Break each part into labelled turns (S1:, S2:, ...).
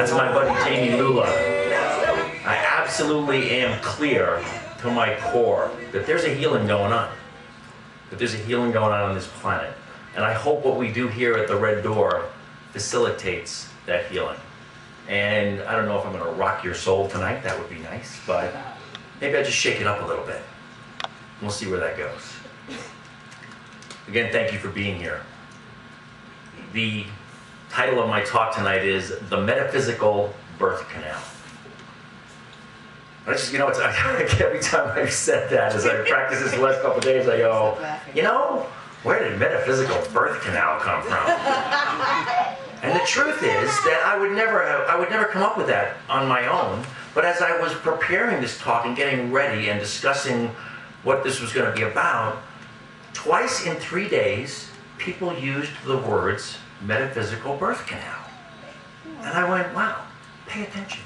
S1: As my buddy Jamie Lula, I absolutely am clear to my core that there's a healing going on. That there's a healing going on this planet. And I hope what we do here at the Red Door facilitates that healing. And I don't know if I'm going to rock your soul tonight. That would be nice. But maybe I'll just shake it up a little bit. We'll see where that goes. Again, thank you for being here. The title of my talk tonight is The Metaphysical Birth Canal. I just, you know, every time I've said that, as I practice this the last couple of days, I go, you know, where did metaphysical birth canal come from? And the truth is that I would never come up with that on my own. But as I was preparing this talk and getting ready and discussing what this was going to be about, twice in 3 days, people used the words metaphysical birth canal. And I went, wow, pay attention.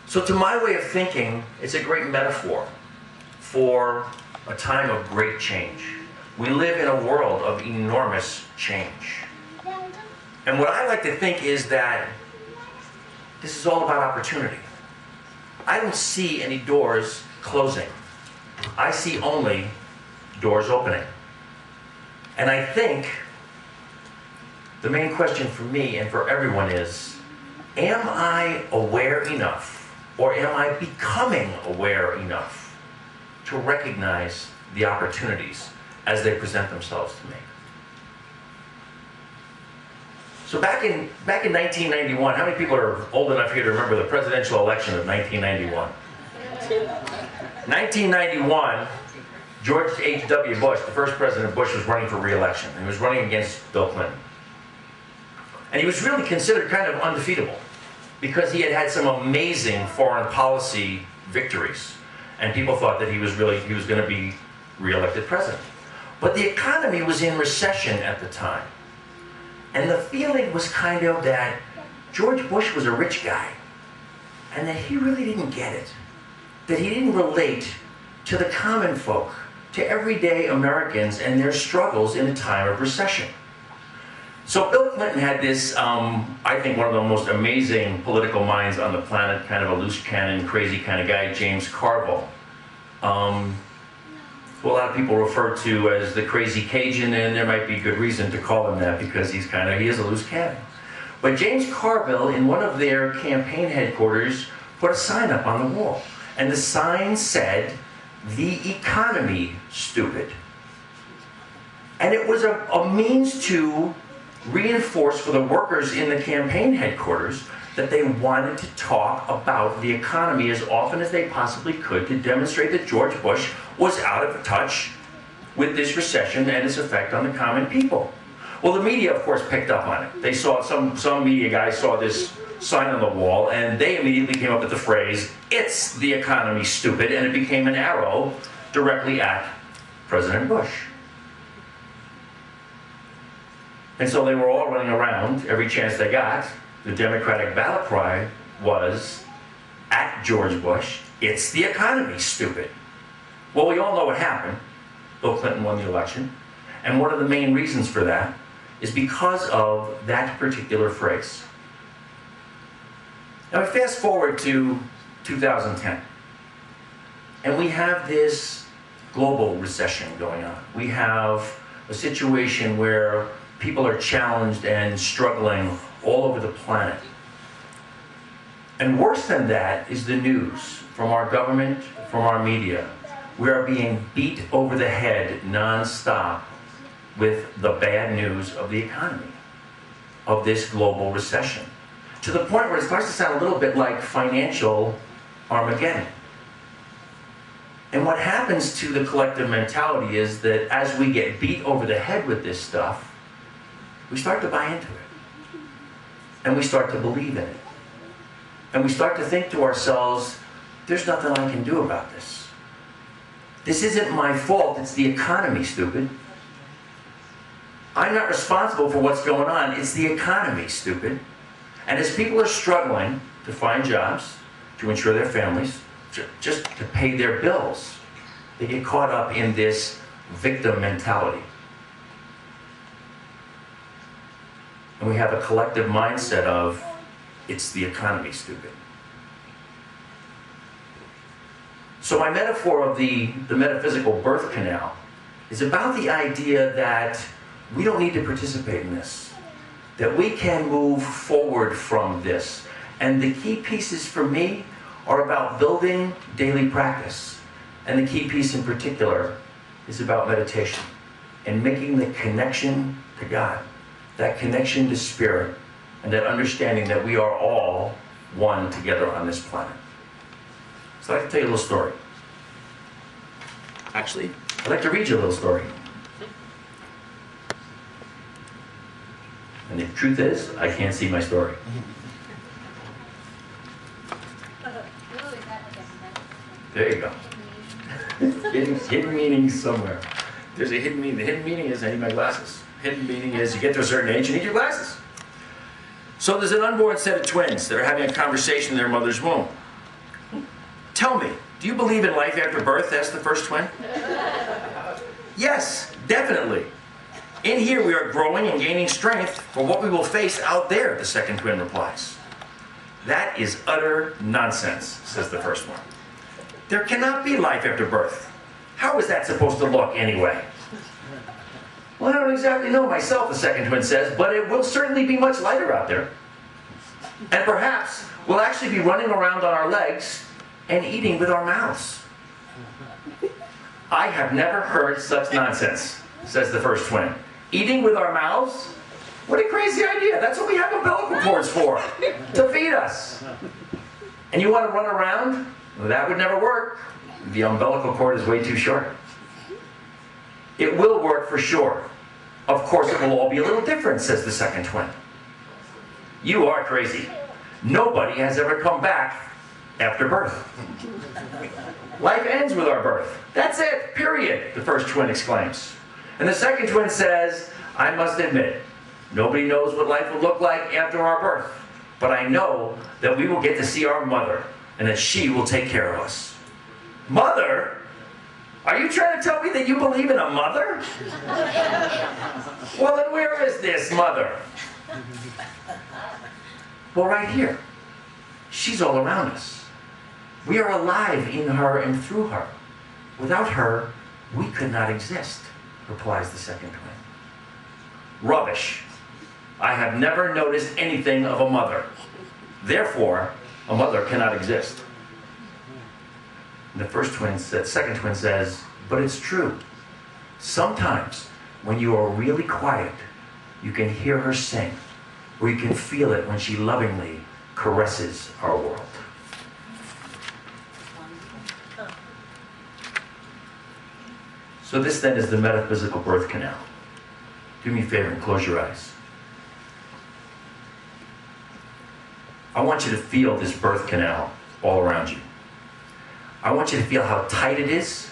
S1: So to my way of thinking, it's a great metaphor for a time of great change. We live in a world of enormous change. And what I like to think is that this is all about opportunity. I don't see any doors closing. I see only doors opening. And I think the main question for me and for everyone is, am I aware enough, or am I becoming aware enough to recognize the opportunities as they present themselves to me? So back in 1991, how many people are old enough here to remember the presidential election of 1991? 1991, George H.W. Bush, the first President Bush, was running for re-election. He was running against Bill Clinton. And he was really considered kind of undefeatable because he had had some amazing foreign policy victories. And people thought that he was going to be re-elected president. But the economy was in recession at the time. And the feeling was kind of that George Bush was a rich guy and that he really didn't get it. That he didn't relate to the common folk, to everyday Americans and their struggles in a time of recession. So Bill Clinton had this, I think, one of the most amazing political minds on the planet, kind of a loose cannon, crazy kind of guy, James Carville, who a lot of people refer to as the crazy Cajun, and there might be good reason to call him that because he is a loose cannon. But James Carville, in one of their campaign headquarters, put a sign up on the wall. And the sign said, "The economy, stupid." And it was a means to reinforce for the workers in the campaign headquarters that they wanted to talk about the economy as often as they possibly could to demonstrate that George Bush was out of touch with this recession and its effect on the common people. Well, the media, of course, picked up on it. They saw, some media guys saw this sign on the wall, and they immediately came up with the phrase, "It's the economy, stupid," and it became an arrow directly at President Bush. And so they were all running around every chance they got. The Democratic ballot cry was, at George Bush, "It's the economy, stupid." Well, we all know what happened. Bill Clinton won the election. And one of the main reasons for that is because of that particular phrase. Now, we fast forward to 2010. And we have this global recession going on. We have a situation where people are challenged and struggling all over the planet. And worse than that is the news from our government, from our media. We are being beat over the head nonstop with the bad news of the economy, of this global recession, to the point where it starts to sound a little bit like financial Armageddon. And what happens to the collective mentality is that as we get beat over the head with this stuff, we start to buy into it. And we start to believe in it. And we start to think to ourselves, there's nothing I can do about this. This isn't my fault, it's the economy, stupid. I'm not responsible for what's going on, it's the economy, stupid. And as people are struggling to find jobs, to insure their families, just to pay their bills, they get caught up in this victim mentality. And we have a collective mindset of, it's the economy, stupid. So my metaphor of the metaphysical birth canal is about the idea that we don't need to participate in this, that we can move forward from this. And the key pieces for me are about building daily practice. And the key piece in particular is about meditation and making the connection to God, that connection to spirit, and that understanding that we are all one together on this planet. So I'd like to tell you a little story. Actually, I'd like to read you a little story. And the truth is, I can't see my story. There you go. hidden meaning somewhere. There's a hidden meaning. The hidden meaning is I need my glasses. Hidden meaning is you get to a certain age, you need your glasses. So there's an unborn set of twins that are having a conversation in their mother's womb. Tell me, do you believe in life after birth? Asked the first twin. Yes, definitely. In here we are growing and gaining strength for what we will face out there, the second twin replies. That is utter nonsense, says the first one. There cannot be life after birth. How is that supposed to look anyway? Well, I don't exactly know myself, the second twin says, but it will certainly be much lighter out there. And perhaps we'll actually be running around on our legs and eating with our mouths. I have never heard such nonsense, says the first twin. Eating with our mouths? What a crazy idea. That's what we have umbilical cords for, to feed us. And you want to run around? Well, that would never work. The umbilical cord is way too short. It will work for sure. Of course, it will all be a little different, says the second twin. You are crazy. Nobody has ever come back after birth. Life ends with our birth. That's it, period, the first twin exclaims. And the second twin says, I must admit, nobody knows what life will look like after our birth. But I know that we will get to see our mother and that she will take care of us. Mother? Are you trying to tell me that you believe in a mother? Well, then where is this mother? Well, right here. She's all around us. We are alive in her and through her. Without her, we could not exist, replies the second twin. Rubbish. I have never noticed anything of a mother. Therefore, a mother cannot exist. And the second twin says, but it's true. Sometimes, when you are really quiet, you can hear her sing, or you can feel it when she lovingly caresses our world. So this then is the metaphysical birth canal. Do me a favor and close your eyes. I want you to feel this birth canal all around you. I want you to feel how tight it is,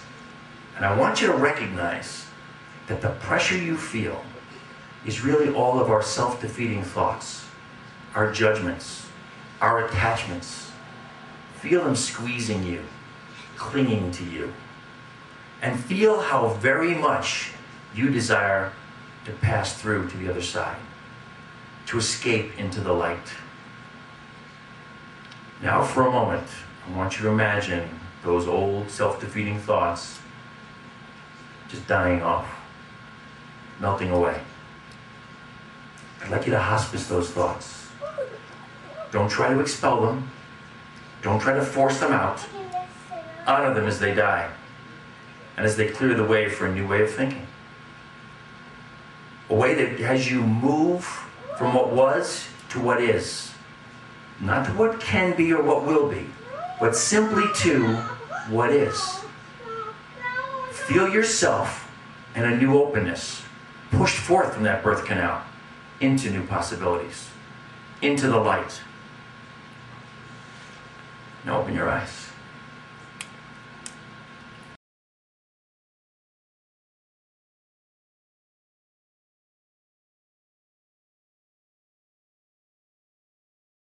S1: and I want you to recognize that the pressure you feel is really all of our self-defeating thoughts, our judgments, our attachments. Feel them squeezing you, clinging to you, and feel how very much you desire to pass through to the other side, to escape into the light. Now for a moment, I want you to imagine those old self-defeating thoughts just dying off, melting away. I'd like you to hospice those thoughts. Don't try to expel them. Don't try to force them out. Honor them as they die and as they clear the way for a new way of thinking. A way that has you move from what was to what is. Not to what can be or what will be, but simply to what is. Feel yourself in a new openness, pushed forth from that birth canal into new possibilities, into the light. Now open your eyes.